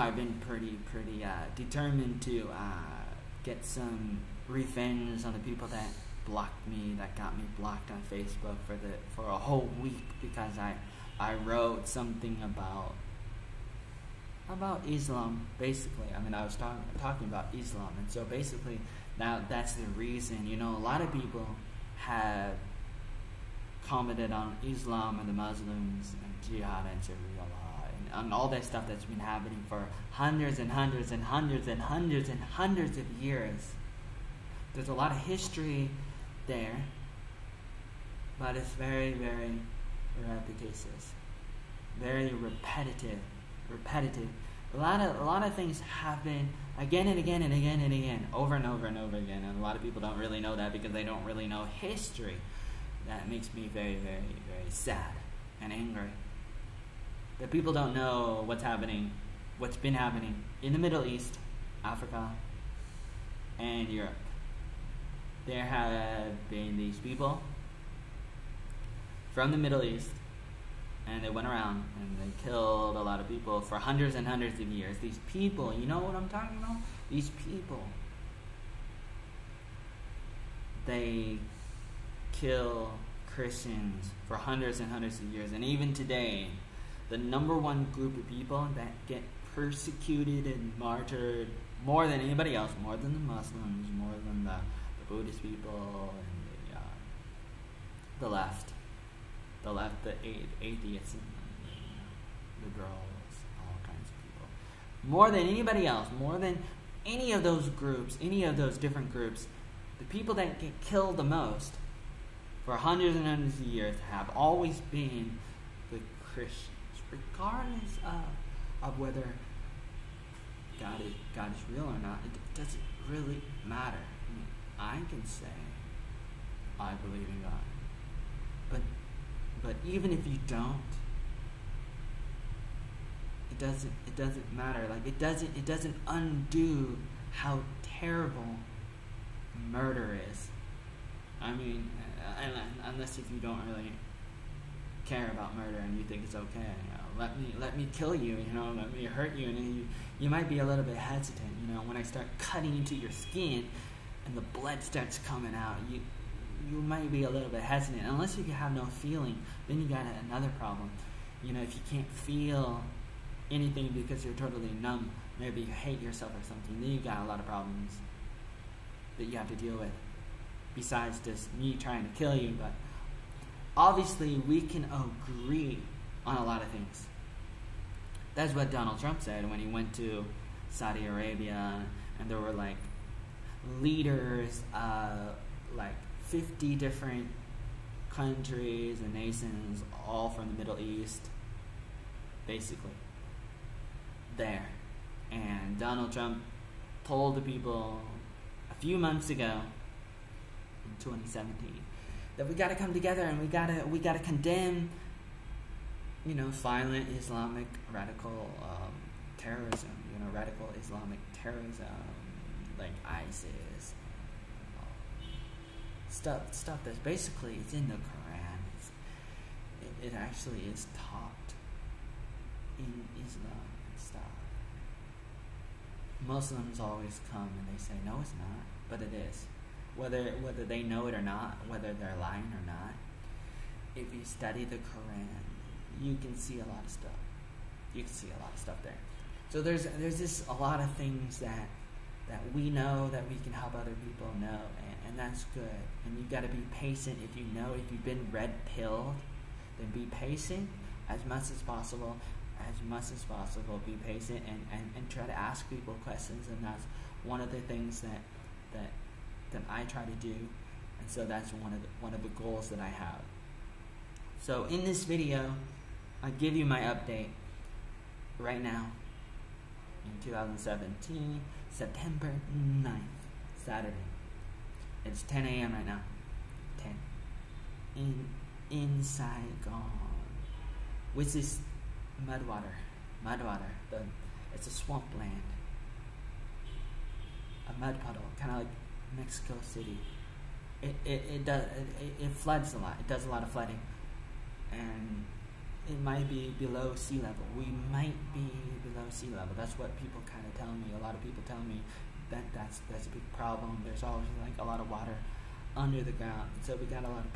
I've been pretty determined to get some revenge on the people that blocked me, that got me blocked on Facebook for a whole week because I wrote something about Islam, basically. I mean, I was talking about Islam, and so basically now that's the reason. You know, a lot of people have commented on Islam and the Muslims and jihad and Sharia law and all that stuff that's been happening for hundreds and hundreds and hundreds and hundreds and hundreds of years. There's a lot of history there, but it's very repetitious, very repetitive. A lot of things happen again and again and again and again, over and over and over again, and a lot of people don't really know that because they don't really know history. That makes me very sad and angry. That people don't know what's been happening in the Middle East, Africa, and Europe. There have been these people from the Middle East, and they went around and they killed a lot of people for hundreds and hundreds of years. These people, you know what I'm talking about? These people, they kill Christians for hundreds and hundreds of years. And even today, the number one group of people that get persecuted and martyred more than anybody else, more than the Muslims, more than the Buddhist people, and the left, the atheists, and liberals, all kinds of people. More than anybody else, more than any of those groups, any of those different groups, the people that get killed the most for hundreds and hundreds of years have always been the Christians, regardless of whether God is real or not. It doesn't really matter. I mean, I can say I believe in God, but even if you don't, it doesn't matter. Like it doesn't undo how terrible murder is. I mean, unless if you don't really care about murder and you think it's okay, you know, let me kill you, you know, let me hurt you, and then you might be a little bit hesitant, you know, when I start cutting into your skin and the blood starts coming out, you might be a little bit hesitant. Unless if you have no feeling, then you got another problem. You know, if you can't feel anything because you're totally numb, maybe you hate yourself or something, then you got a lot of problems that you have to deal with, besides just me trying to kill you. But obviously we can agree on a lot of things. That's what Donald Trump said when he went to Saudi Arabia, and there were like leaders like 50 different countries and nations, all from the Middle East, basically there. And Donald Trump told the people a few months ago in 2017 that we got to come together and we got to condemn, you know, violent Islamic radical terrorism, you know, radical Islamic terrorism like ISIS, stuff that's basically it's in the Quran. It actually is taught in Islam and stuff. Muslims always come and they say, no, it's not, but it is. Whether they know it or not, whether they're lying or not, if you study the Quran, you can see a lot of stuff. You can see a lot of stuff there. So there's just a lot of things that we know that we can help other people know, and that's good. And you've got to be patient. If you know, if you've been red-pilled, then be patient as much as possible. Be patient and try to ask people questions, and that's one of the things that I try to do, and so that's one of the goals that I have. So in this video, I give you my update right now in 2017, September 9th, Saturday. It's 10 a.m. right now. 10. In Saigon, which is Mudwater. It's a swampland, a mud puddle, kind of like Mexico City. It floods a lot. It does a lot of flooding, and it might be below sea level. We might be below sea level. That's what people kind of tell me. A lot of people tell me that's a big problem. There's always like a lot of water under the ground. So we got a lot of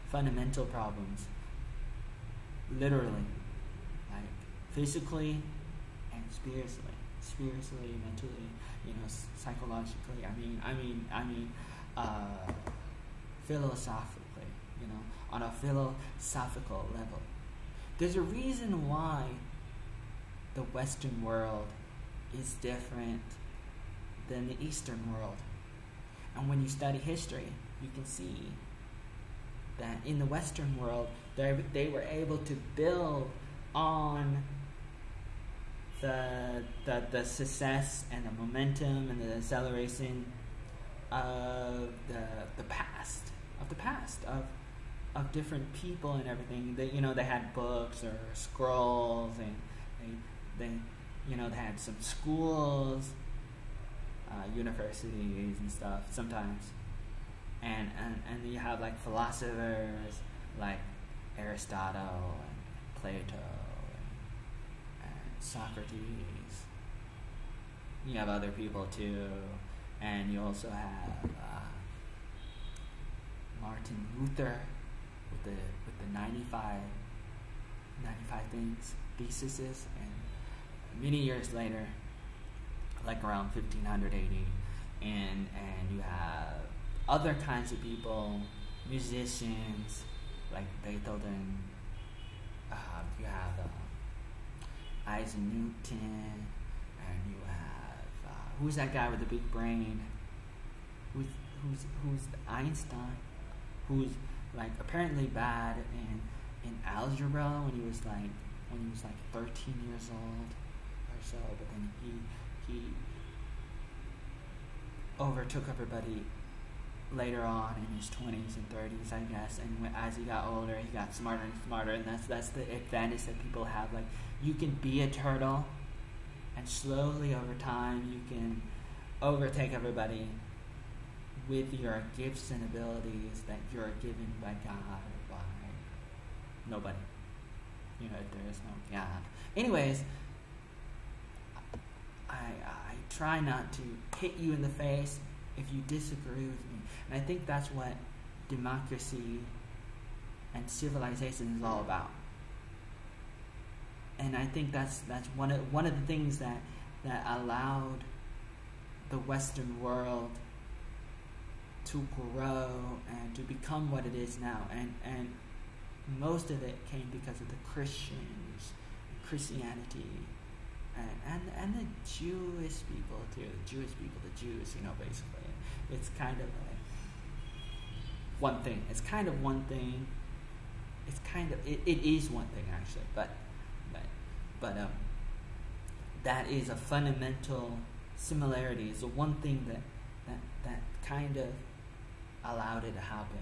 fundamental problems. Literally, like physically and spiritually, mentally, psychologically. Philosophically, on a philosophical level. There's a reason why the Western world is different than the Eastern world. And when you study history, you can see that in the Western world, they were able to build on the success and the momentum and the acceleration of the past of different people and everything. They had books or scrolls, and they had some schools, universities and stuff sometimes, and you have like philosophers like Aristotle and Plato and Socrates. You have other people too, and you also have Martin Luther with the 95 things theses, and many years later, like around 1500 AD, and you have other kinds of people, musicians like Beethoven. You have Isaac Newton, and you have who's that guy with the big brain? Who's Einstein? Who's like apparently bad in algebra when he was like 13 years old or so, but then he overtook everybody later on in his 20s and 30s, I guess. And as he got older, he got smarter and smarter, and that's the advantage that people have. Like, you can be a turtle, and slowly over time you can overtake everybody with your gifts and abilities that you're given by God or by nobody. If there is no God. Anyways, I try not to hit you in the face if you disagree with me. And I think that's what democracy and civilization is all about. And I think that's one of the things that allowed the Western world to grow and to become what it is now. And most of it came because of the Christianity, and the Jewish people too. The Jews, basically. It's kind of like one thing. It's kind of one thing. It is one thing actually, but that is a fundamental similarity. It's the one thing that kind of allowed it to happen.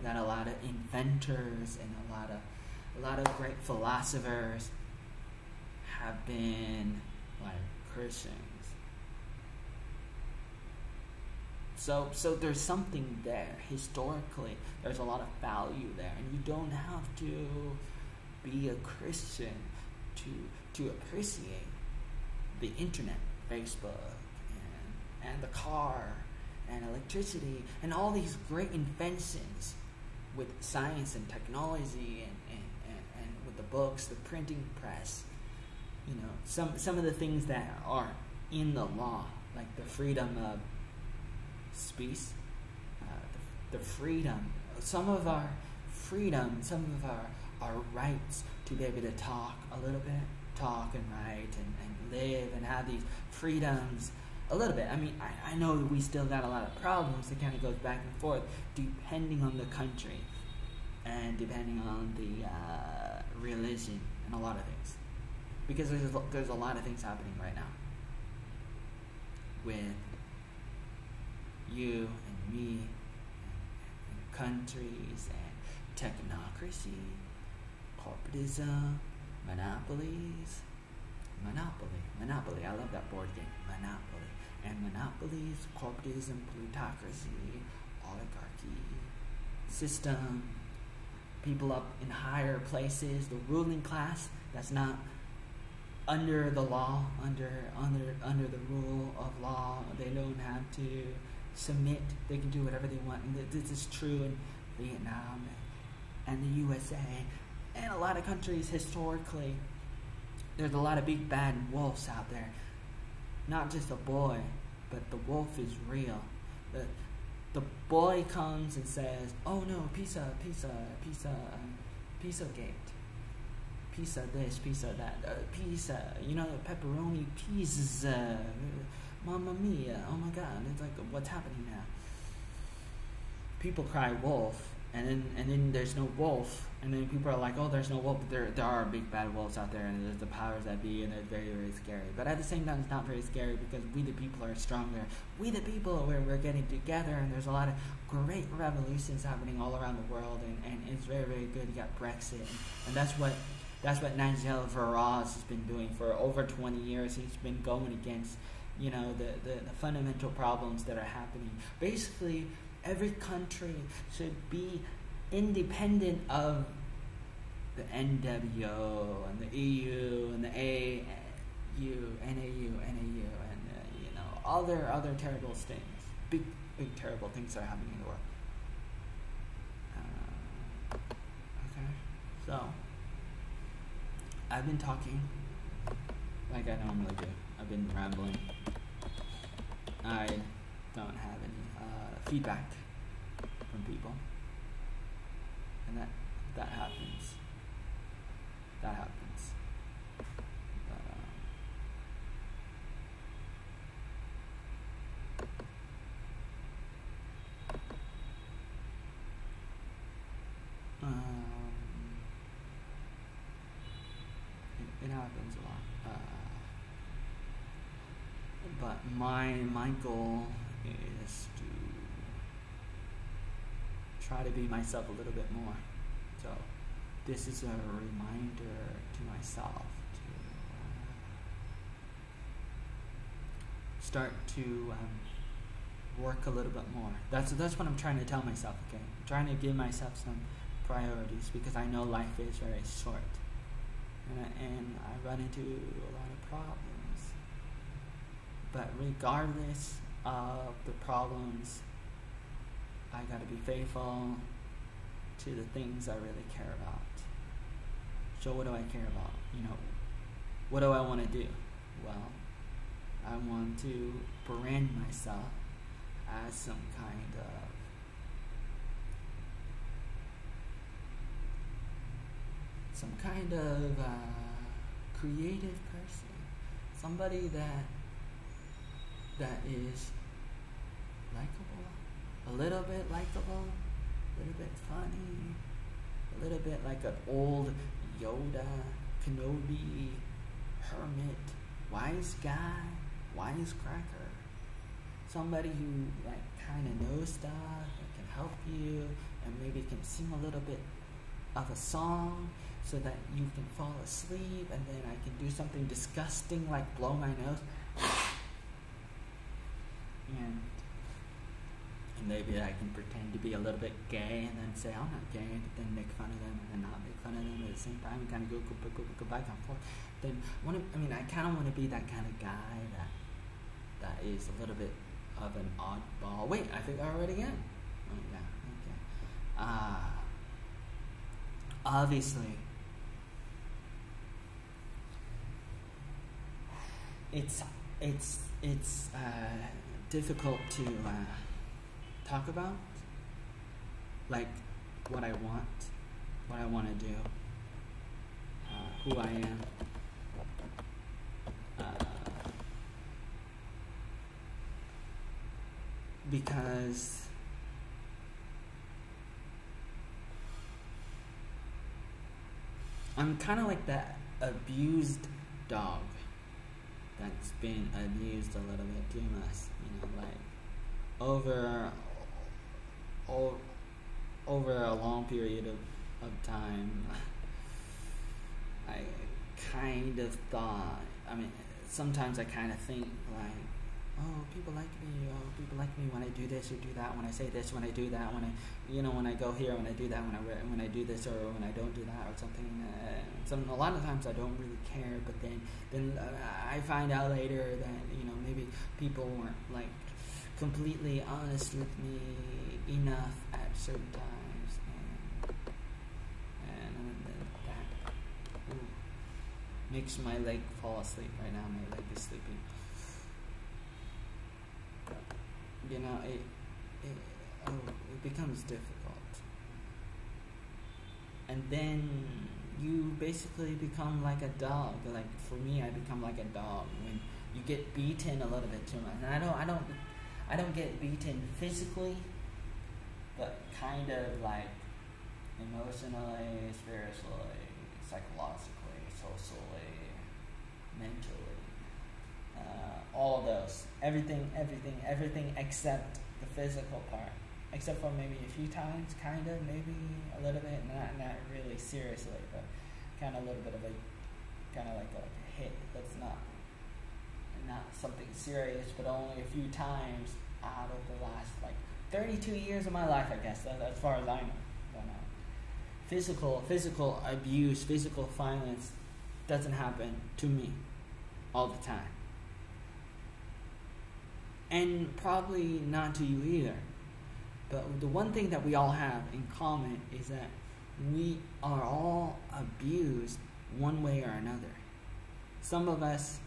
That a lot of inventors and a lot of great philosophers have been like Christians. So there's something there. Historically, there's a lot of value there, and you don't have to be a Christian to appreciate the internet, Facebook, and the car, and electricity, and all these great inventions with science and technology, and with the books, the printing press. Some of the things that are in the law, like the freedom of speech, the freedom, some of our freedom, some of our rights to be able to talk a little bit, talk and write and live and have these freedoms a little bit. I mean, I know that we still got a lot of problems. It kind of goes back and forth depending on the country and depending on the religion and a lot of things. Because there's a lot of things happening right now with you and me and countries and technocracy, corporatism, monopolies. Monopoly. I love that board game. Monopoly. And monopolies, corporatism, plutocracy, oligarchy, system, people up in higher places, the ruling class that's not under the law, under the rule of law. They don't have to submit. They can do whatever they want. And this is true in Vietnam and the USA and a lot of countries historically. There's a lot of big bad wolves out there. Not just a boy, but the wolf is real. The boy comes and says, "Oh no, pizza gate. Pizza this, pizza that, pizza, pepperoni pizza, mamma mia, oh my god," it's like, what's happening now? People cry wolf, and then there's no wolf, and then people are like, oh, there's no wolf, but there are big bad wolves out there, and there's the powers that be, and they're very, very scary. But at the same time, it's not very scary because we the people are stronger. We the people, we're getting together, and there's a lot of great revolutions happening all around the world, and it's very, very good. You got Brexit, and that's what Nigel Farage has been doing for over 20 years. He's been going against, the fundamental problems that are happening. Basically, every country should be independent of the NWO and the EU and the NAU, and other terrible things. Big terrible things are happening in the world. Okay, so I've been talking like I normally do. I've been rambling. I don't have any feedback from people, and that happens. That happens. It happens a lot. But my goal is to try to be myself a little bit more. So this is a reminder to myself to start to work a little bit more. That's what I'm trying to tell myself. Okay, I'm trying to give myself some priorities because I know life is very short, and I run into a lot of problems. But regardless of the problems, I gotta be faithful to the things I really care about. So what do I care about? What do I want to do? Well, I want to brand myself as some kind of creative person, somebody that is likable, a little bit likable, a little bit funny, a little bit like an old Yoda, Kenobi, hermit, wise guy, wisecracker, somebody who kind of knows stuff and can help you and maybe can sing a little bit of a song so that you can fall asleep, and then I can do something disgusting like blow my nose and maybe I can pretend to be a little bit gay and then say I'm not gay, but then make fun of them and then not make fun of them at the same time and kind of go back and forth. Then I kind of want to be that kind of guy that is a little bit of an oddball. Wait, I think I already am. Oh yeah, okay. Obviously, it's difficult to talk about, like what I want to do, who I am, because I'm kind of like that abused dog that's been abused a little bit too much, over a long period of time. I kind of thought, sometimes I kind of think oh, people like me. Oh, people like me when I do this or do that. When I say this, when I do that. When I, when I go here, when I do that. When I do this or when I don't do that or something. A lot of times I don't really care. But then I find out later that maybe people weren't like completely honest with me enough at certain times, and that makes my leg fall asleep right now. My leg is sleeping. It becomes difficult, and then you basically become like a dog. Like for me, I become like a dog when you get beaten a little bit too much. And I don't get beaten physically, but kind of like emotionally, spiritually, psychologically, socially, mentally. All of those, everything except the physical part, except for maybe a few times, kind of, maybe a little bit, not really seriously, but kind of a little bit of kind of like a hit that's not something serious, but only a few times out of the last 32 years of my life, I guess, as far as I know. Physical abuse, physical violence doesn't happen to me all the time. And probably not to you either. But the one thing that we all have in common is that we are all abused one way or another. Some of us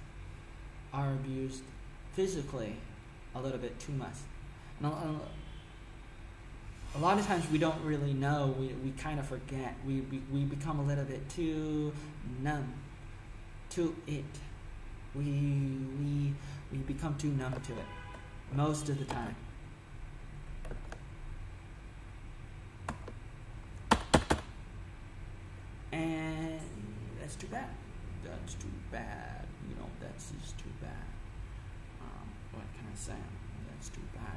are abused physically a little bit too much. And a lot of times we don't really know. We kind of forget. We become a little bit too numb to it. We become too numb to it most of the time. And that's too bad. That's too bad. That's just too bad. What can I say? That's too bad.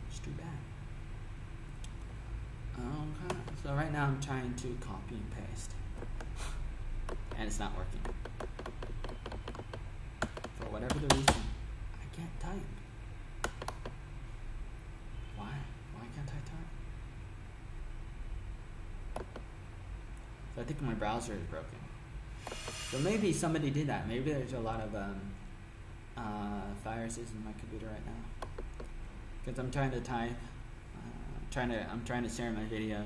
It's too bad. Okay. So right now I'm trying to copy and paste, and it's not working. For whatever the reason, I can't type. Why can't I type? So I think my browser is broken. So maybe somebody did that. Maybe there's a lot of viruses in my computer right now. Because I'm trying to type. I'm trying to share my video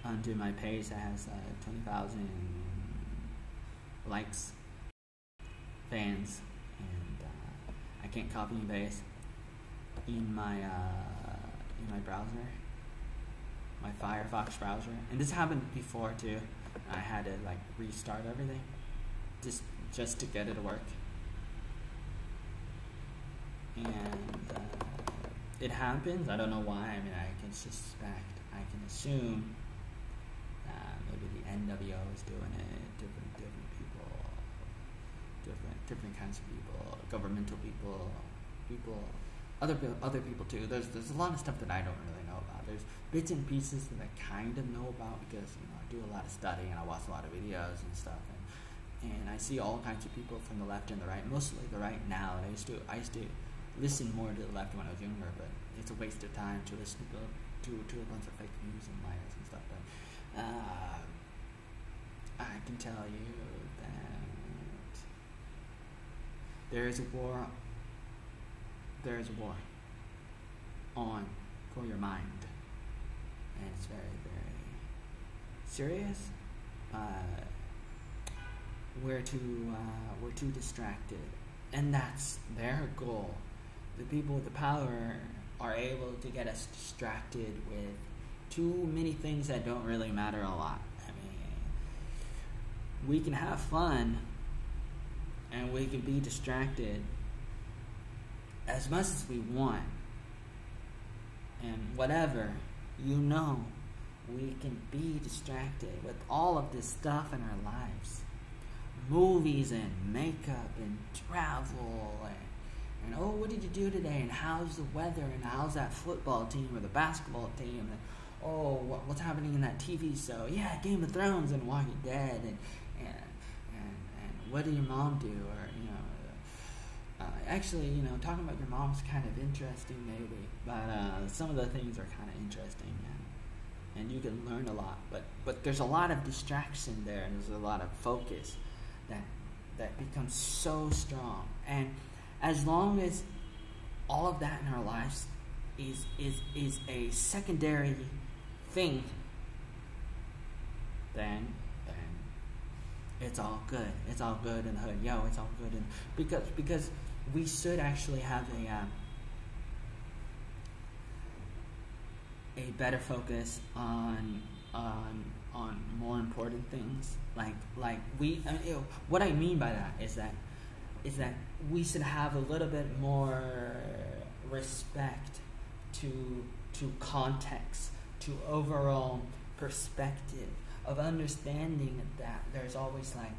onto my page that has 20,000 likes, fans, and I can't copy and paste in my browser, my Firefox browser. And this happened before too. I had to restart everything just to get it to work. And it happens. I don't know why. I mean, I can assume maybe the NWO is doing it. Different people, different kinds of people, governmental people, other people too. There's a lot of stuff that I don't really know about. There's bits and pieces that I kind of know about because I do a lot of studying and I watch a lot of videos and stuff. And I see all kinds of people from the left and the right, mostly the right now. And I used to listen more to the left when I was younger, but it's a waste of time to listen to a bunch of fake news and liars and stuff. But I can tell you that there is a war on for your mind, and it's very, very serious. We're too distracted, and that's their goal. The people with the power are able to get us distracted with too many things that don't really matter a lot. I mean, we can have fun and we can be distracted as much as we want. And whatever, we can be distracted with all of this stuff in our lives. Movies and makeup and travel and what did you do today? And how's the weather? And how's that football team or the basketball team? And what's happening in that TV show? Yeah, Game of Thrones and Walking Dead. And what did your mom do? Or actually, you know, talking about your mom's kind of interesting, maybe, but some of the things are kind of interesting, and you can learn a lot. But there's a lot of distraction there, and there's a lot of focus that becomes so strong. And as long as all of that in our lives is a secondary thing, then it's all good. It's all good in the hood. Yo, it's all good. Because we should actually have a better focus on more important things. What I mean by that is that we should have a little bit more respect to context, to overall perspective, of understanding that there's always like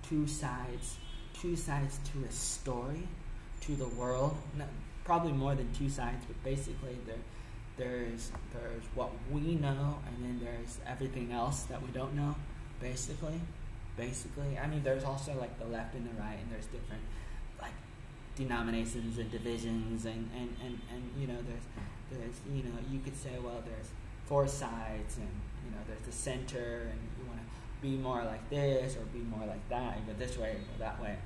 two sides to a story, to the world. Probably more than two sides, but basically there's what we know, and then there's everything else that we don't know. Basically, I mean, there's also like the left and the right, and there's different like denominations and divisions, and you know, there's you know, you could say, well, there's four sides, and you know, there's the center, and you want to be more like this or be more like that, you go this way or go that way.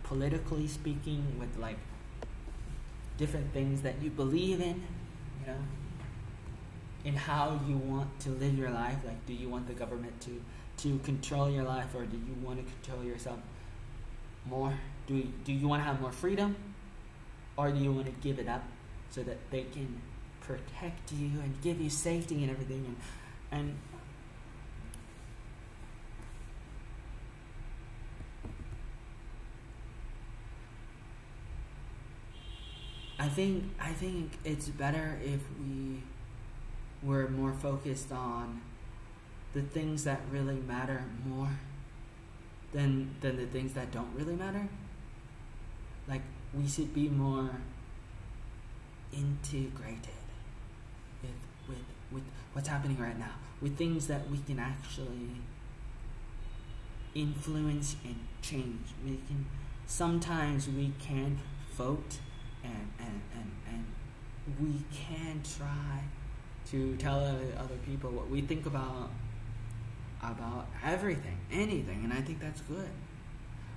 Politically speaking, with like different things that you believe in, you know, in how you want to live your life. Like, do you want the government to control your life, or do you want to control yourself more? Do you want to have more freedom, or do you want to give it up so that they can protect you and give you safety and everything? And I think it's better if we were more focused on the things that really matter more than the things that don't really matter. Like, we should be more integrated with what's happening right now, with things that we can actually influence and change. Sometimes we can vote, and we can try to tell other people what we think about everything, anything, and I think that's good.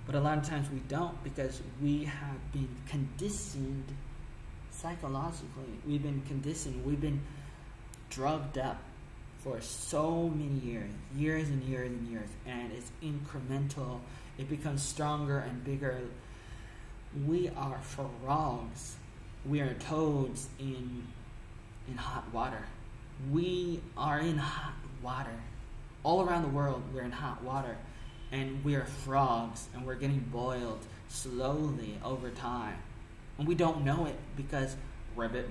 But a lot of times we don't, because we have been conditioned psychologically. We've been conditioned. We've been drugged up for so many years and years, and it's incremental. It becomes stronger and bigger. We are frogs. We are toads in hot water. We are in hot water. All around the world, we're in hot water. And we are frogs, and we're getting boiled slowly over time. And we don't know it, because ribbit,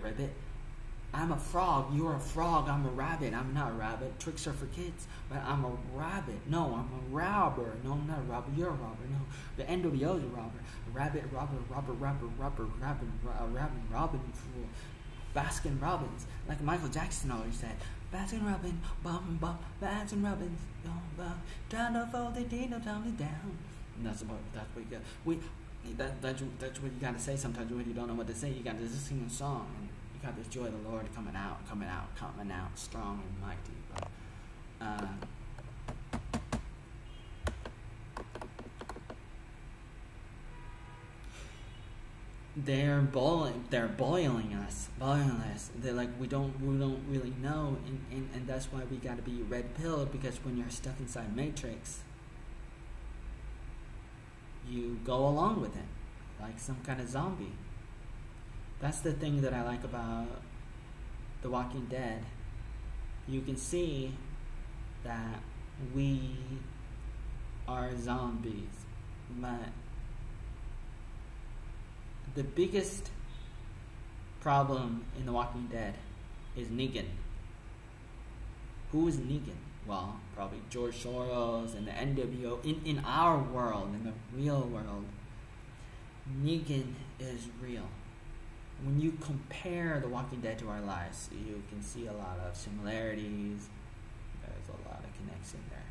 I'm a frog, you're a frog, I'm a rabbit. I'm not a rabbit. Tricks are for kids, but I'm a rabbit. No, I'm a robber. No, I'm not a robber. You're a robber. No, the NWO is a robber. Rabbit, robber, Robin, fool. Baskin Robbins, like Michael Jackson always said. Baskin Robbins, bum, Baskin Robbins, bum, trying to fold it in, down it down. And that's what you got. That's what you got to say sometimes when you don't know what to say. You got to just sing a song, and you got this joy of the Lord coming out, strong and mighty. But they're boiling us. They're like, we don't really know, and that's why we got to be red pilled, because when you're stuck inside Matrix, you go along with it like some kind of zombie. That's the thing that I like about The Walking Dead. You can see that we are zombies, but the biggest problem in The Walking Dead is Negan. Who is Negan? Well, probably George Soros and the NWO. In our world, in the real world, Negan is real. When you compare The Walking Dead to our lives, you can see a lot of similarities. There's a lot of connection there.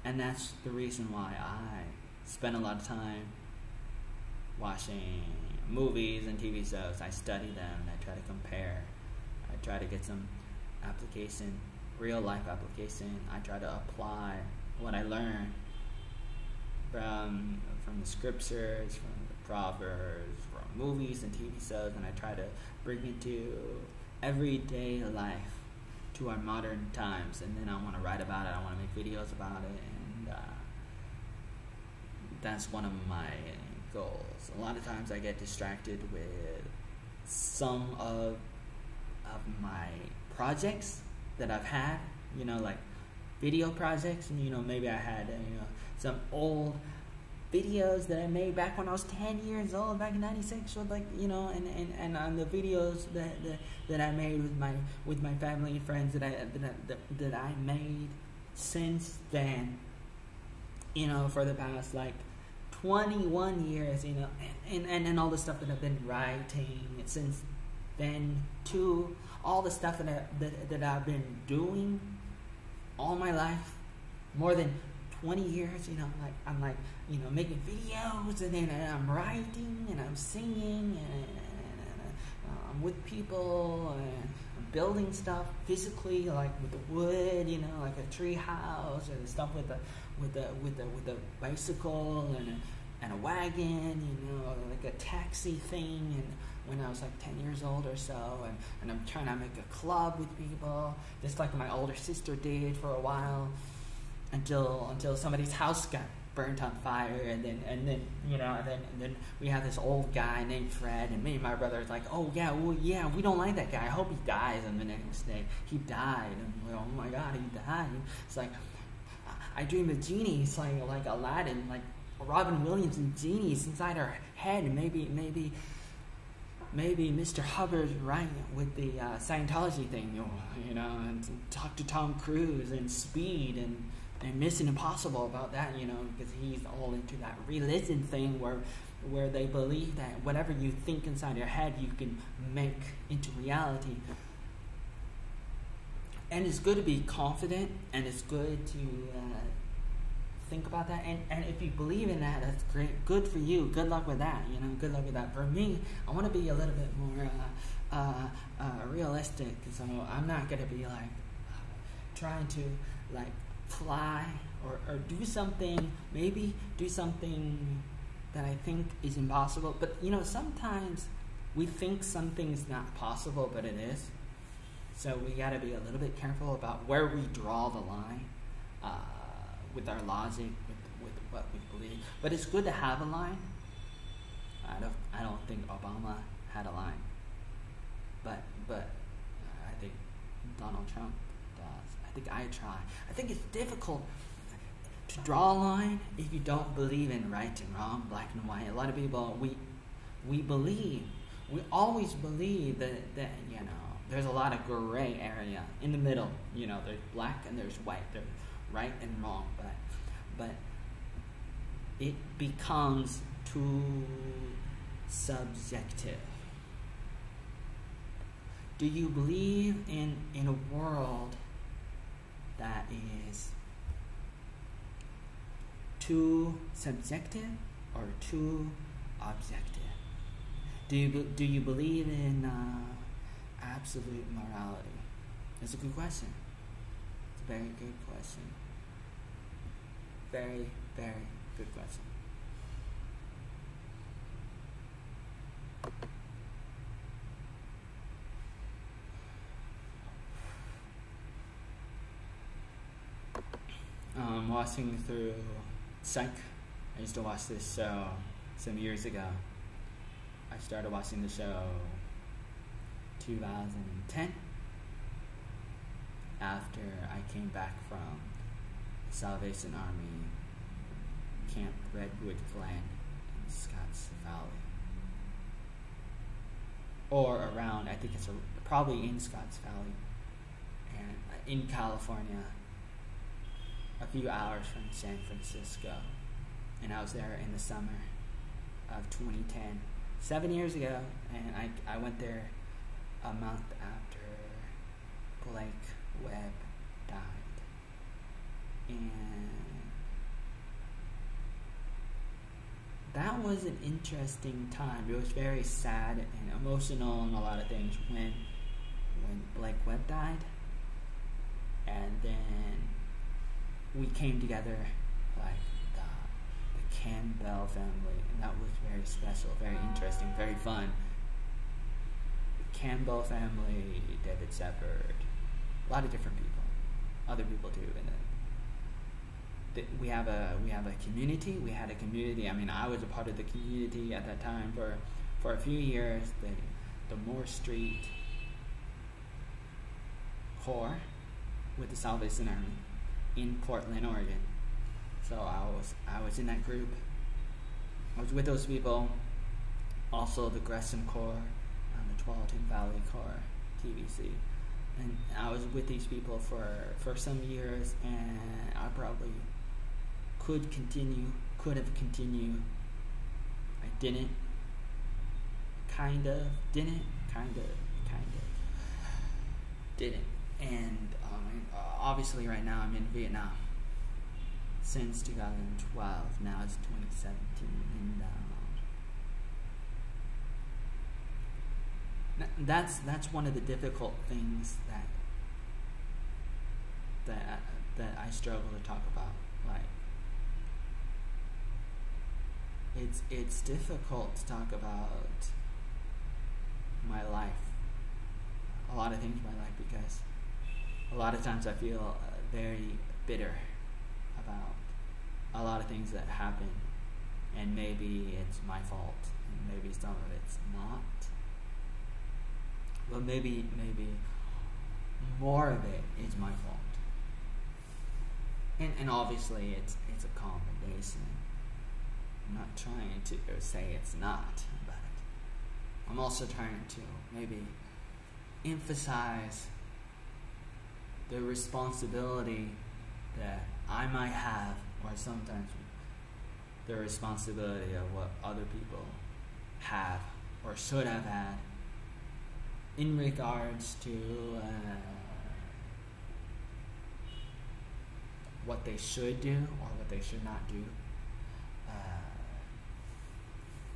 And that's the reason why I spend a lot of time watching movies and TV shows. I study them and I try to compare. I try to get some application, real life application. I try to apply what I learn from the scriptures, from the proverbs, from movies and TV shows, and I try to bring it to everyday life, to our modern times. And then I want to write about it. I want to make videos about it, and that's one of my goals. A lot of times I get distracted with some of my projects that I've had, like video projects, and maybe I had some old videos that I made back when I was 10 years old, back in '96, or and on the videos that I made with my family and friends that I made since then, for the past 21 years, and all the stuff that I've been writing since then, to all the stuff that I've been doing all my life, more than 20 years, I'm making videos, and then I'm writing, and I'm singing, and I'm with people, and I'm building stuff physically, like with the wood, like a tree house, and stuff with the bicycle, and a wagon, like a taxi thing, and when I was 10 years old or so, and I'm trying to make a club with people, just like my older sister did for a while, until somebody's house got burnt on fire, and then we have this old guy named Fred, and me and my brother is like, oh yeah, well yeah, we don't like that guy, I hope he dies. And the next day he died, and we're like, oh my god, he died. It's like I dream of genies, like Aladdin, like Robin Williams and genies inside our head. And maybe Mr. Hubbard's right with the Scientology thing, and talk to Tom Cruise and Speed and Mission Impossible about that, because he's all into that religion thing where they believe that whatever you think inside your head you can make into reality. And it's good to be confident, and it's good to think about that, and if you believe in that, that's great. Good for you. Good luck with that. Good luck with that. For me, I want to be a little bit more realistic, so I'm not gonna be trying to fly or do something. Maybe do something that I think is impossible. But sometimes we think something's not possible, but it is. So we got to be a little bit careful about where we draw the line. With our logic, with what we believe, but it's good to have a line. I don't think Obama had a line, but I think Donald Trump does. I think I try. I think it's difficult to draw a line if you don't believe in right and wrong, black and white. A lot of people we always believe that there's a lot of gray area in the middle. There's black and there's white. There's right and wrong, but it becomes too subjective. Do you believe in a world that is too subjective or too objective? Do you believe in absolute morality? It's a good question. It's a very good question. Very, very good question. Watching through Psych. I used to watch this show some years ago. I started watching the show 2010 after I came back from Salvation Army Camp Redwood Glen in Scotts Valley, or around, I think it's probably in Scotts Valley, and in California, a few hours from San Francisco. And I was there in the summer of 2010, 7 years ago, and I went there a month after Blake Webb died. And that was an interesting time. It was very sad and emotional and a lot of things when Blake Webb died, and then we came together like the Campbell family, and that was very special, very interesting, very fun. The Campbell family, David Shepard, a lot of different people, other people too, and then we have a community. We had a community. I mean, I was a part of the community at that time for a few years. The Moore Street Corps with the Salvation Army in Portland, Oregon. So I was in that group. I was with those people. Also the Gresham Corps and the Tualatin Valley Corps, TVC. And I was with these people for some years, and I probably could have continued. I didn't. Didn't. And obviously right now I'm in Vietnam since 2012. Now it's 2017, and that's one of the difficult things that I struggle to talk about. Like, it's difficult to talk about my life, a lot of things in my life, because a lot of times I feel very bitter about a lot of things that happen, and maybe it's my fault, and maybe some of it's not. Well, maybe more of it is my fault. And obviously it's a combination. I'm not trying to say it's not, but I'm also trying to maybe emphasize the responsibility that I might have, or sometimes the responsibility of what other people have or should have had in regards to what they should do or what they should not do,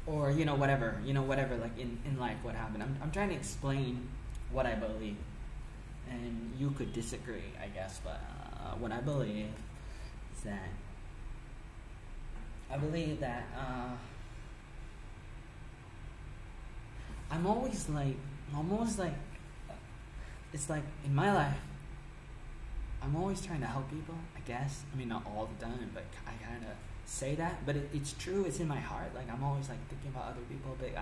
or whatever, like in life, what happened. I'm trying to explain what I believe, and you could disagree, I guess, but what I believe is that I'm almost like it's like in my life I'm always trying to help people, I guess. I mean, not all the time, but I kind of say that, but it's true. It's in my heart. Like, I'm always like thinking about other people, but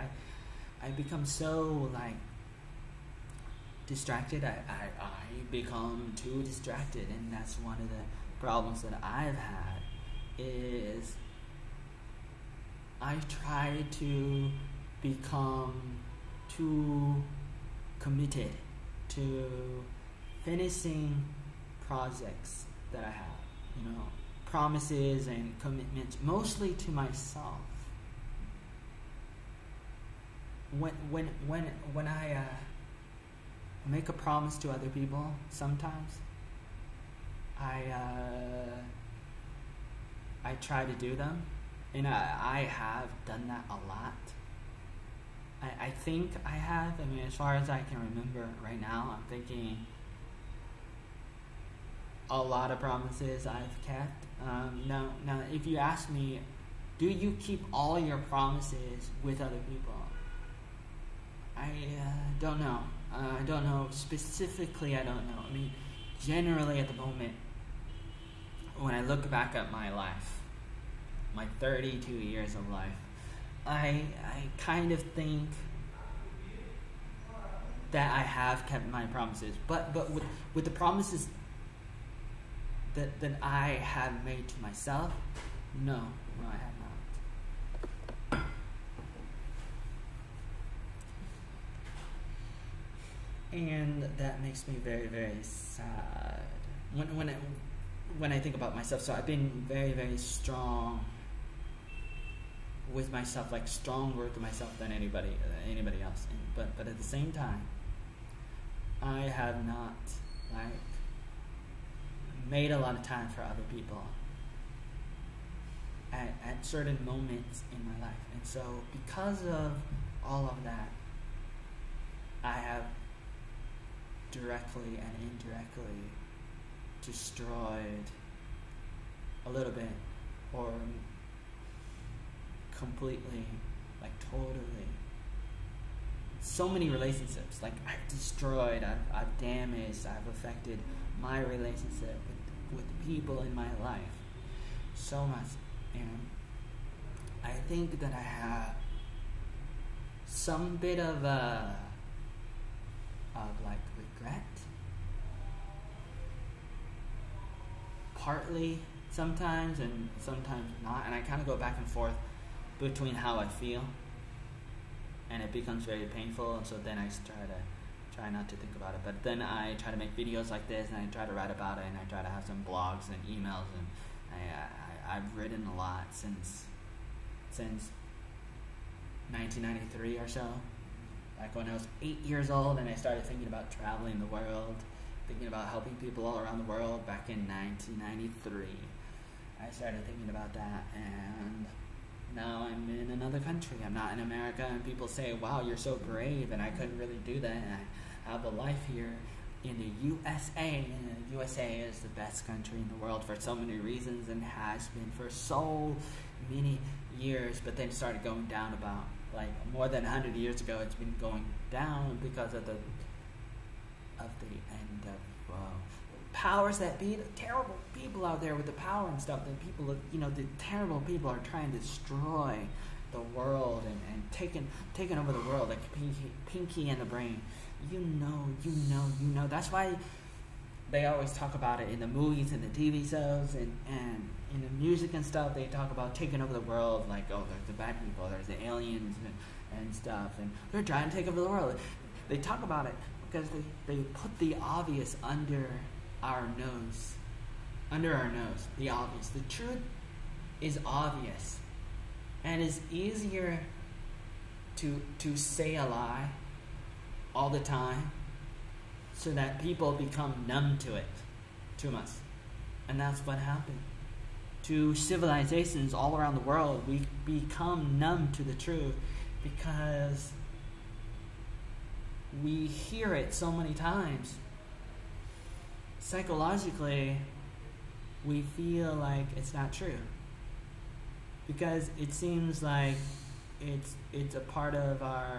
I become so like distracted. I become too distracted, and that's one of the problems that I've had. Is I try to become too committed to finishing projects that I have, promises and commitments, mostly to myself. When I make a promise to other people, sometimes I try to do them, and I have done that a lot. I think I have. I mean, as far as I can remember right now, I'm thinking a lot of promises I've kept. Now, if you ask me, do you keep all your promises with other people? I don't know. I don't know. Specifically, I don't know. I mean, generally at the moment, when I look back at my life, my 32 years of life, I kind of think that I have kept my promises, but with the promises that I have made to myself, no, I have not. And that makes me very, very sad when I think about myself. So I've been very, very strong with myself, like stronger with myself than anybody else. But at the same time, I have not made a lot of time for other people. at certain moments in my life. And so because of all of that, I have directly and indirectly destroyed a little bit, or completely, like totally, so many relationships. Like I've destroyed, I've damaged, I've affected my relationship with people in my life so much. And I think that I have some bit of like regret, partly sometimes and sometimes not, and I kind of go back and forth between how I feel, and it becomes very painful, and so then I try not to think about it, but then I try to make videos like this, and I try to write about it, and I try to have some blogs and emails, and I've written a lot since 1993 or so, like when I was 8 years old, and I started thinking about traveling the world, thinking about helping people all around the world back in 1993. I started thinking about that, and now I'm in another country. I'm not in America, and people say, wow, you're so brave, and I couldn't really do that, and I have a life here in the USA, and the USA is the best country in the world for so many reasons, and has been for so many years, but then it started going down about, like, more than 100 years ago. It's been going down because of the powers that be, the terrible people out there with the power and stuff, the people, the terrible people are trying to destroy the world and taking over the world, like Pinky and the Brain. You know. That's why they always talk about it in the movies and the TV shows and in the music and stuff. They talk about taking over the world, like, oh, there's the bad people, there's the aliens and stuff, and they're trying to take over the world. They talk about it because they put the obvious under our nose, the obvious. The truth is obvious, and it's easier to say a lie all the time so that people become numb to it too much. And that's what happened to civilizations all around the world. We become numb to the truth because we hear it so many times. Psychologically, we feel like it's not true because it seems like it's a part of our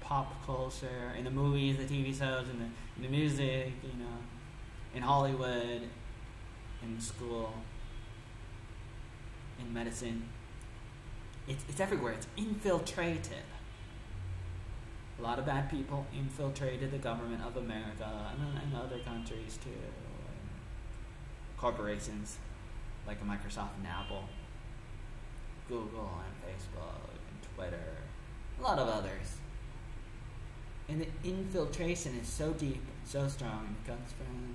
pop culture, in the movies, the TV shows, in the music, in Hollywood, in school, in medicine. It's everywhere. It's infiltrated. A lot of bad people infiltrated the government of America and other countries too. Corporations like Microsoft and Apple, Google and Facebook and Twitter, a lot of others. And the infiltration is so deep, so strong. It comes from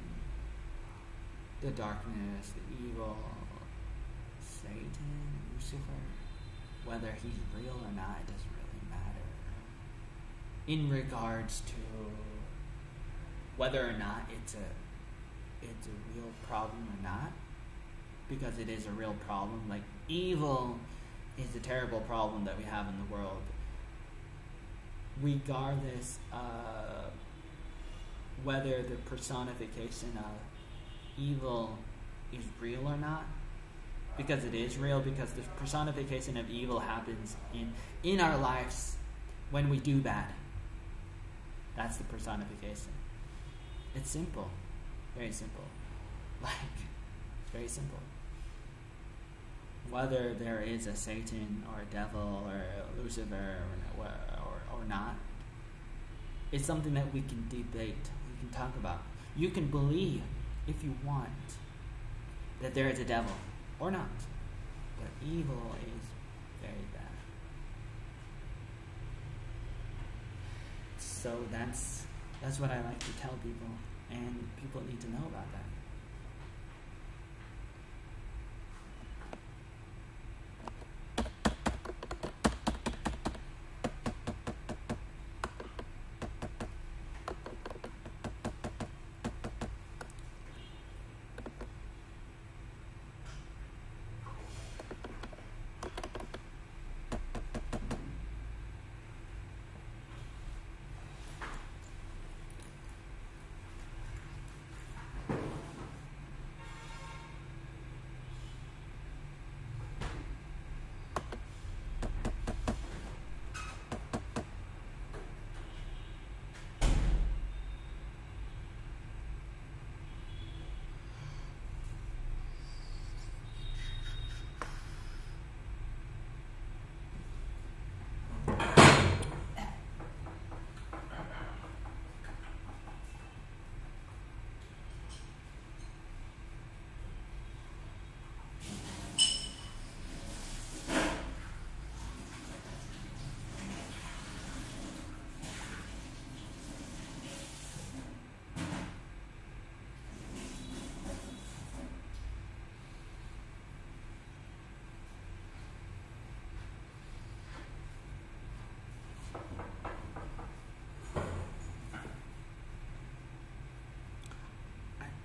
the darkness, the evil, Satan, Lucifer. Whether he's real or not, it doesn't really matter. In regards to whether or not it's a real problem or not, because it is a real problem. Like, evil is a terrible problem that we have in the world, regardless of whether the personification of evil is real or not, because it is real, because the personification of evil happens in our lives when we do bad. That's the personification. It's simple. Very simple. Very simple. Whether there is a Satan or a devil or a Lucifer or not, it's something that we can debate, we can talk about. You can believe, if you want, that there is a devil or not, but evil is very bad. So that's what I like to tell people, and people need to know about that.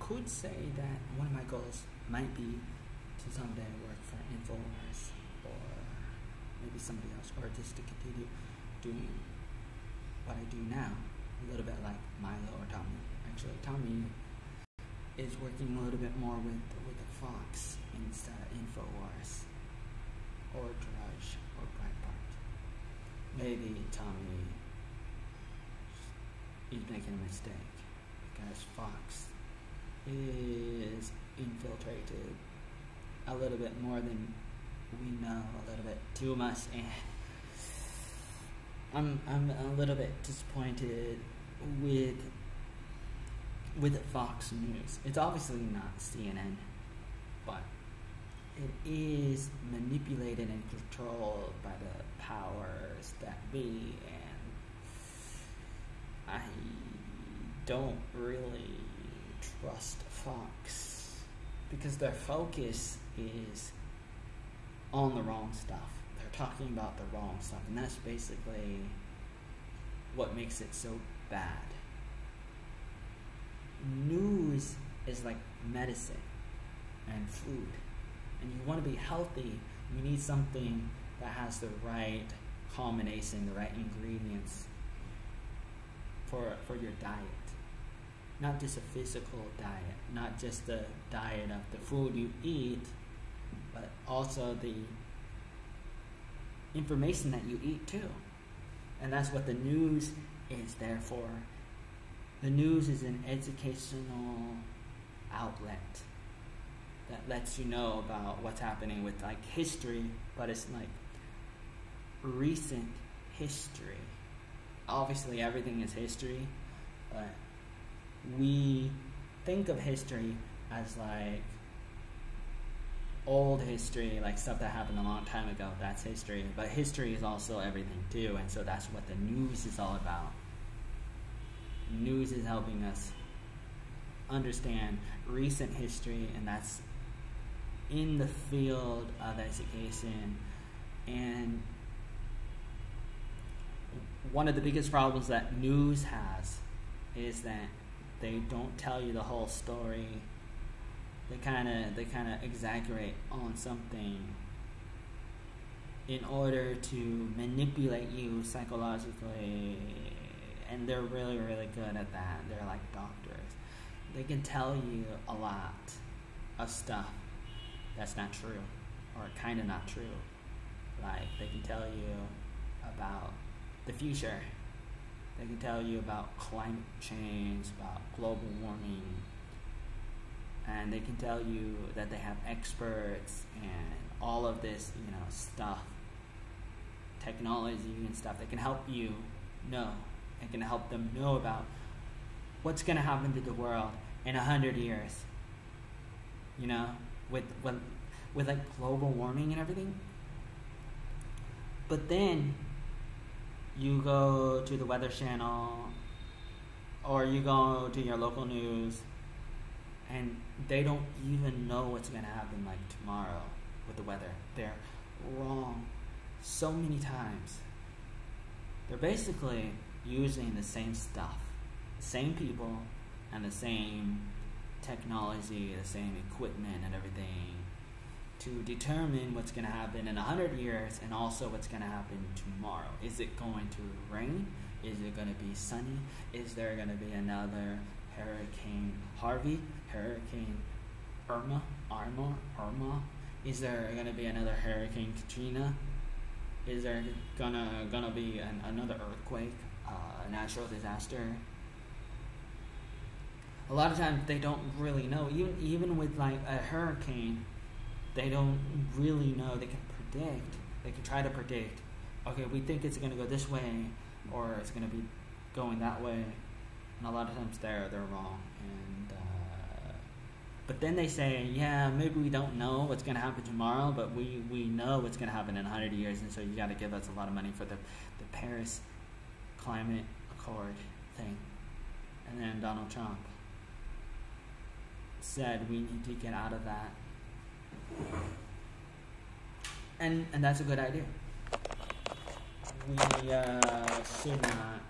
could say that one of my goals might be to someday work for InfoWars or maybe somebody else, or just to continue doing what I do now, a little bit like Milo or Tommy. Actually, Tommy is working a little bit more with the Fox instead of InfoWars or Drudge or Breitbart. Maybe Tommy is making a mistake because Fox is infiltrated a little bit more than we know, a little bit too much, and I'm a little bit disappointed with Fox News. It's obviously not CNN, but it is manipulated and controlled by the powers that be, and I don't really trust Fox because their focus is on the wrong stuff. They're talking about the wrong stuff, and that's basically what makes it so bad. News is like medicine and food, and you want to be healthy, you need something that has the right combination, the right ingredients for your diet. Not just a physical diet, not just the diet of the food you eat, but also the information that you eat too. And that's what the news is there for. The news is an educational outlet that lets you know about what's happening with like history, but it's like recent history. Obviously everything is history, but we think of history as like old history, like stuff that happened a long time ago. That's history, but history is also everything too, and so that's what the news is all about. News is helping us understand recent history, and that's in the field of education. And one of the biggest problems that news has is that they don't tell you the whole story. They kind of exaggerate on something in order to manipulate you psychologically, and they're really, really good at that. They're like doctors. They can tell you a lot of stuff that's not true, or kind of not true. Like, they can tell you about the future. They can tell you about climate change, about global warming, and they can tell you that they have experts and all of this, stuff, technology and stuff that can help you know. It can help them know about what's going to happen to the world in 100 years. With like global warming and everything. But then you go to the Weather Channel, or you go to your local news, and they don't even know what's going to happen like tomorrow with the weather. They're wrong so many times. They're basically using the same stuff, the same people, and the same technology, the same equipment and everything to determine what's going to happen in 100 years and also what's going to happen tomorrow. Is it going to rain? Is it going to be sunny? Is there going to be another Hurricane Harvey? Hurricane Irma? Is there going to be another Hurricane Katrina? Is there gonna be another earthquake, a natural disaster? A lot of times they don't really know. Even with like a hurricane, they don't really know. They can predict. They can try to predict. Okay, we think it's going to go this way, or it's going to be going that way. And a lot of times they're wrong. And but then they say, yeah, maybe we don't know what's going to happen tomorrow, but we know what's going to happen in 100 years, and so you got to give us a lot of money for the Paris Climate Accord thing. And then Donald Trump said we need to get out of that. And that's a good idea. We should not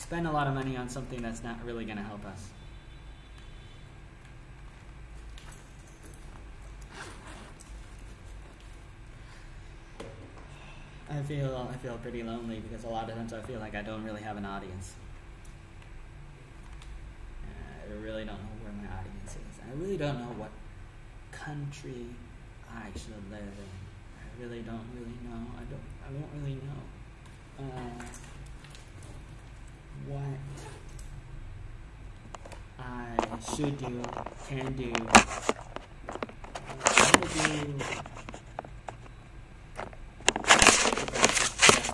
spend a lot of money on something that's not really going to help us. I feel pretty lonely because a lot of times I feel like I don't really have an audience. I really don't know where my audience is. I really don't know what country I should live in. I really don't really know. I don't really know what I should do, can do,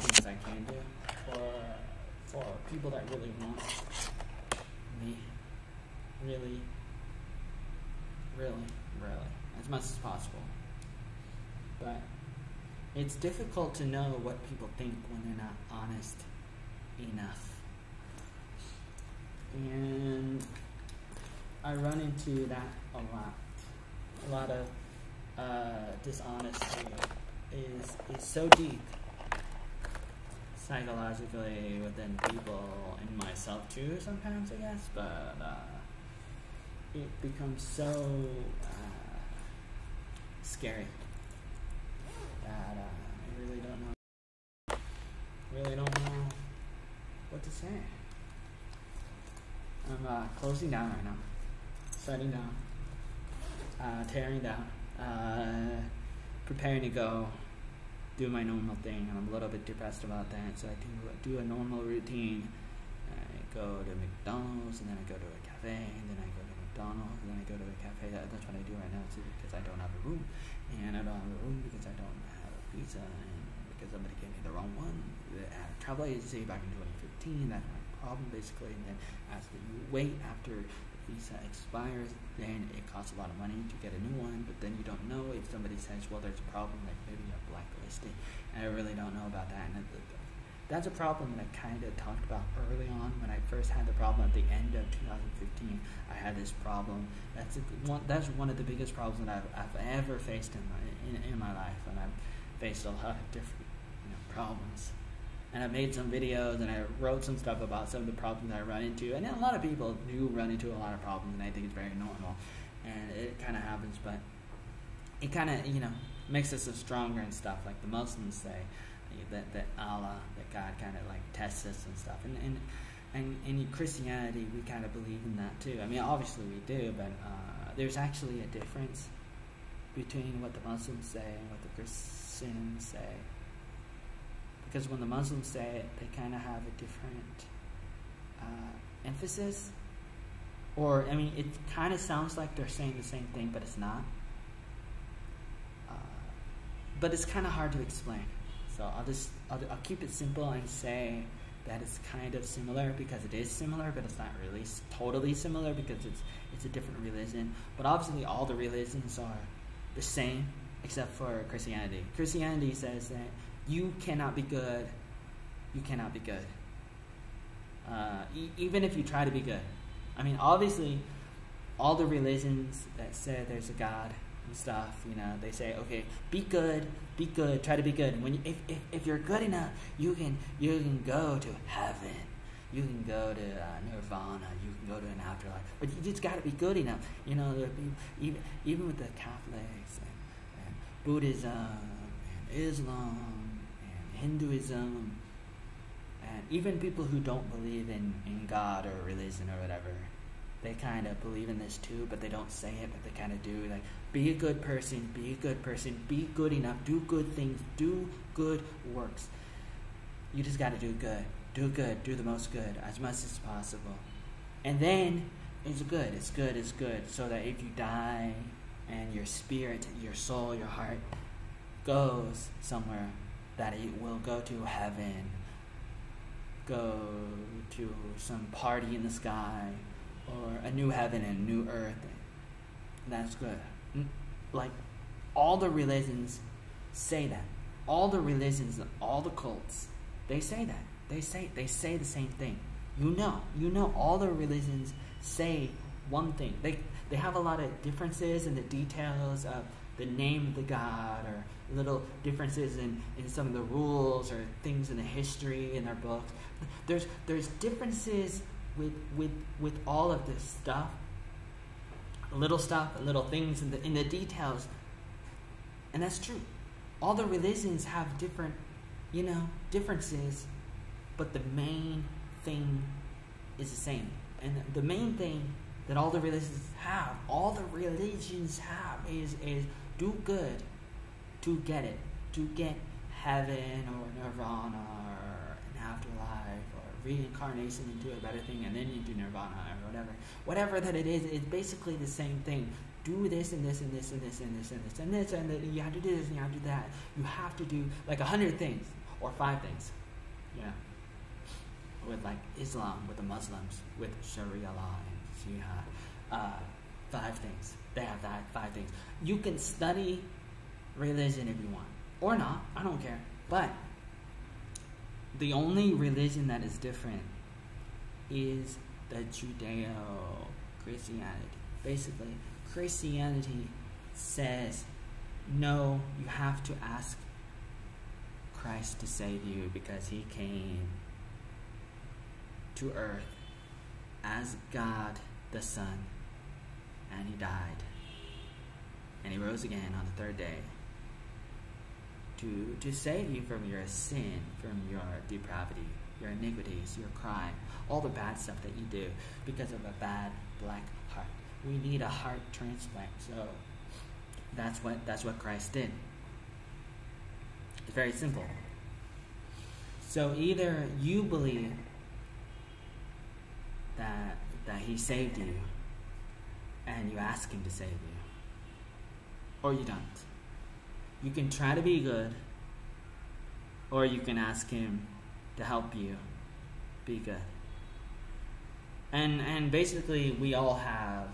things I can do for people that really want me. Really, as much as possible. But it's difficult to know what people think when they're not honest enough. And I run into that a lot. A lot of dishonesty is so deep psychologically within people, and myself too sometimes, I guess, but it becomes so scary that I really don't know what to say. I'm closing down right now, shutting down, tearing down, preparing to go do my normal thing, and I'm a little bit depressed about that, so I do a normal routine. I go to McDonald's, and then I go to a cafe, and then I go to McDonald's, and then I go to a cafe. That's what I do right now, too, because I don't have a room, and I don't have a room because I don't have a visa, and because somebody gave me the wrong one at a travel agency back in 2015. That's my problem, basically. And then after you wait after the visa expires, then it costs a lot of money to get a new one, but then you don't know if somebody says, well, there's a problem, like maybe you're blacklisted, and I really don't know about that. And that's a problem that I kind of talked about early on when I first had the problem at the end of 2015. I had this problem. That's one of the biggest problems that I've ever faced in my life, and I've faced a lot of different problems. And I made some videos, and I wrote some stuff about some of the problems that I run into. And a lot of people do run into a lot of problems, and I think it's very normal. And it kind of happens, but it kind of, makes us stronger and stuff. Like the Muslims say that Allah, that God kind of like tests us and stuff. And in Christianity, we kind of believe in that too. I mean, obviously we do, but there's actually a difference between what the Muslims say and what the Christians say. Because when the Muslims say it, they kind of have a different emphasis. Or, I mean, it kind of sounds like they're saying the same thing, but it's not. But it's kind of hard to explain. So I'll keep it simple and say that it's kind of similar, because it is similar, but it's not really totally similar because it's a different religion. But obviously all the religions are the same except for Christianity. Christianity says that you cannot be good. You cannot be good. Even if you try to be good. I mean, obviously, all the religions that say there's a God and stuff, they say, okay, be good, try to be good. When if you're good enough, you can go to heaven. You can go to nirvana. You can go to an afterlife. But you just got to be good enough. Even with the Catholics and Buddhism and Islam, Hinduism, and even people who don't believe in God or religion or whatever, they kind of believe in this too, but they don't say it, but they kind of do. Like, be a good person, be good enough, do good things, do good works. You just got to do good, do the most good, as much as possible. And then it's good, so that if you die and your spirit, your soul, your heart goes somewhere, that it will go to heaven, go to some party in the sky, or a new heaven and a new earth. That's good. Like, all the religions say that. All the religions, all the cults, they say that. They say the same thing. All the religions say one thing. They have a lot of differences in the details of the name of the God, or little differences in some of the rules or things in the history in our books. There's differences with all of this stuff, little things in the details, and that's true. All the religions have different, differences, but the main thing is the same. And the main thing that all the religions have is do good to get it, to get heaven or nirvana or an afterlife or reincarnation into a better thing and then into nirvana or whatever that it is. It's basically the same thing. Do this and this and this and this and this and this and this, and then you have to do this and you have to do that. You have to do like 100 things or 5 things, with like Islam, with the Muslims, with Sharia law and Jihad. 5 things. They have that 5 things. You can study religion if you want, or not. I don't care. But the only religion that is different is the Judeo-Christianity. Basically, Christianity says, no, you have to ask Christ to save you because he came to earth as God the Son, and he died, and he rose again on the 3rd day to save you from your sin, from your depravity, your iniquities, your crime, all the bad stuff that you do because of a bad black heart. We need a heart transplant, so that's what Christ did. It's very simple. So either you believe that he saved you and you ask him to save you, or you don't. You can try to be good, or you can ask him to help you be good. And basically we all have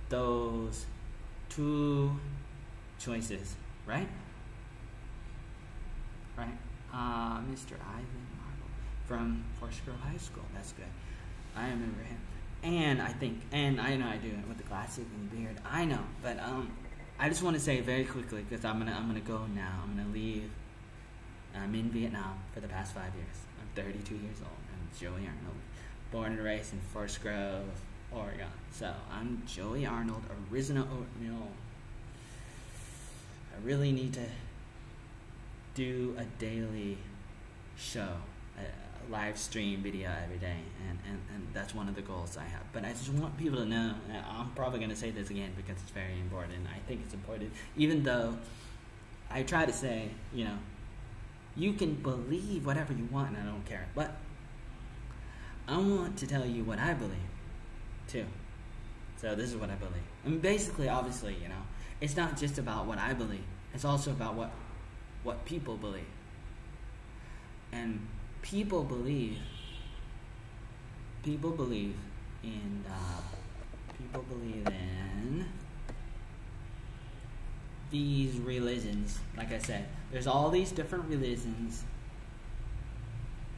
those 2 choices, right? Right? Mr. Ivan Arnold from Forest Grove High School. That's good. I remember him. And I know I do it with the glasses and the beard. I know, but I just want to say very quickly, because I'm gonna go now. I'm gonna leave. I'm in Vietnam for the past 5 years. I'm 32 years old. I'm Joey Arnold, born and raised in Forest Grove, Oregon. So I'm Joey Arnold, original oatmeal. I really need to do a daily show, a live stream video every day, and that's one of the goals I have. But I just want people to know, and I'm probably going to say this again because it's very important. I think it's important, even though I try to say, you can believe whatever you want, and I don't care. But I want to tell you what I believe, too. So this is what I believe. I mean, basically, obviously, it's not just about what I believe. It's also about what people believe. And people believe in these religions. Like I said, there's all these different religions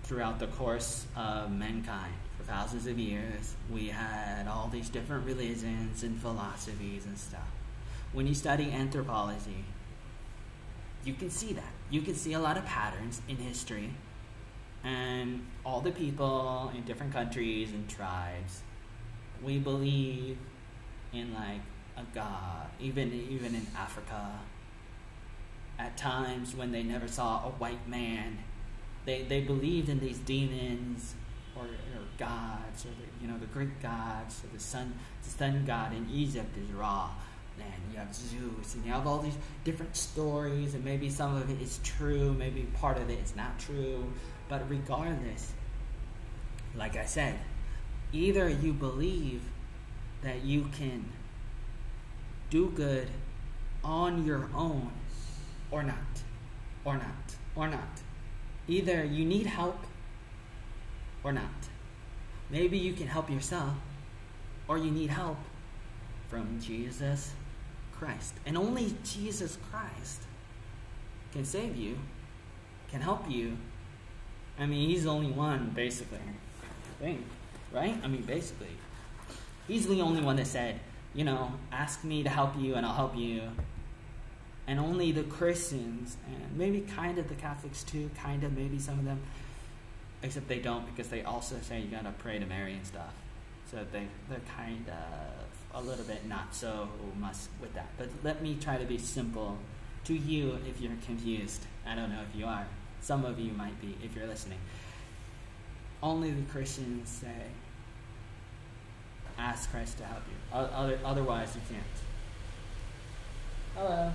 throughout the course of mankind. For thousands of years, we had all these different religions and philosophies and stuff. When you study anthropology, you can see that. You can see a lot of patterns in history, and all the people in different countries and tribes, we believe in like a god. Even in Africa, at times when they never saw a white man, they believed in these demons or gods, or the Greek gods, or the sun god in Egypt is Ra, and you have Zeus, and you have all these different stories, and maybe some of it is true, maybe part of it is not true, but regardless, like I said, either you believe that you can do good on your own, or not. Either you need help or not. Maybe you can help yourself, or you need help from Jesus Christ. And only Jesus Christ can save you, can help you. I mean, he's the only one, basically. Right? I mean, basically. He's the only one that said, ask me to help you and I'll help you. And only the Christians, and maybe kind of the Catholics too, kind of, maybe some of them, except they don't, because they also say you gotta pray to Mary and stuff. So they're kind of a little bit not so much with that. But let me try to be simple to you if you're confused. I don't know if you are. Some of you might be if you're listening. Only the Christians say, ask Christ to help you. Otherwise, you can't. Hello.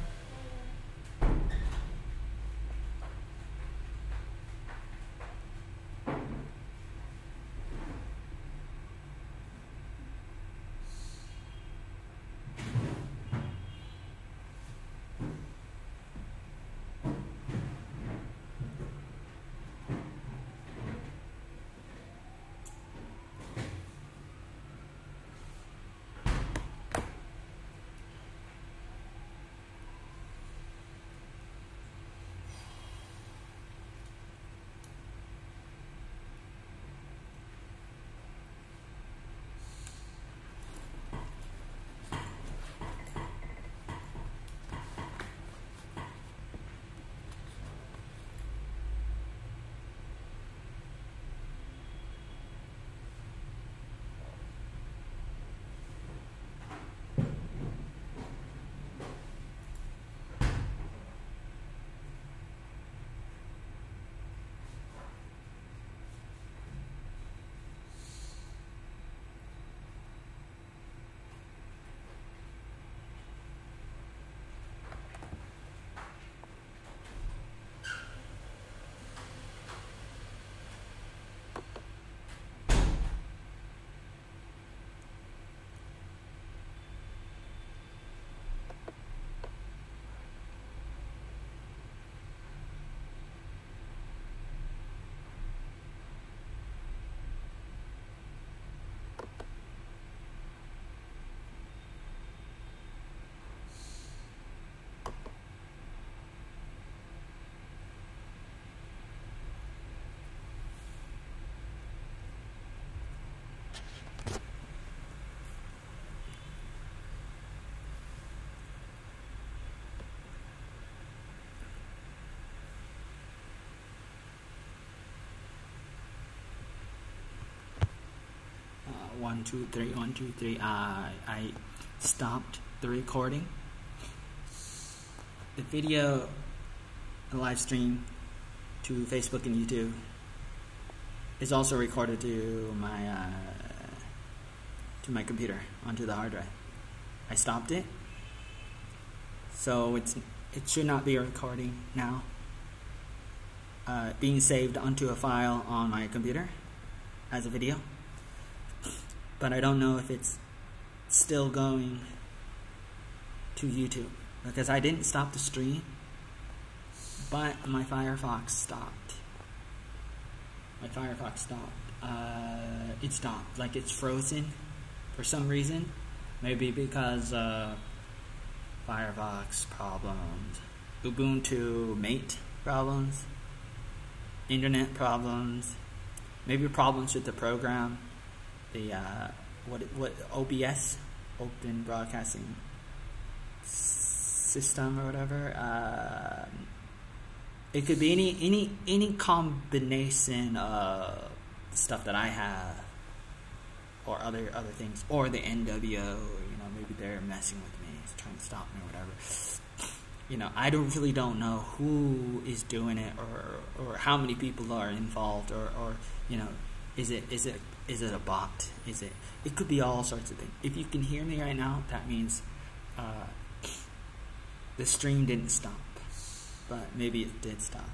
One, two, three, 1, 2, 3. I stopped the recording. The video, the live stream to Facebook and YouTube is also recorded to my computer onto the hard drive. I stopped it, so it should not be a recording now. Being saved onto a file on my computer as a video. But I don't know if it's still going to YouTube, because I didn't stop the stream, but my Firefox stopped. It stopped, like it's frozen for some reason. Maybe because Firefox problems, Ubuntu Mate problems, internet problems, maybe problems with the program. The what OBS, Open Broadcasting System or whatever. It could be any combination of stuff that I have, or other things, or the NWO. Maybe they're messing with me, trying to stop me or whatever. I really don't know who is doing it, or how many people are involved, or is it a bot? It could be all sorts of things. If you can hear me right now, that means the stream didn't stop, but maybe it did stop.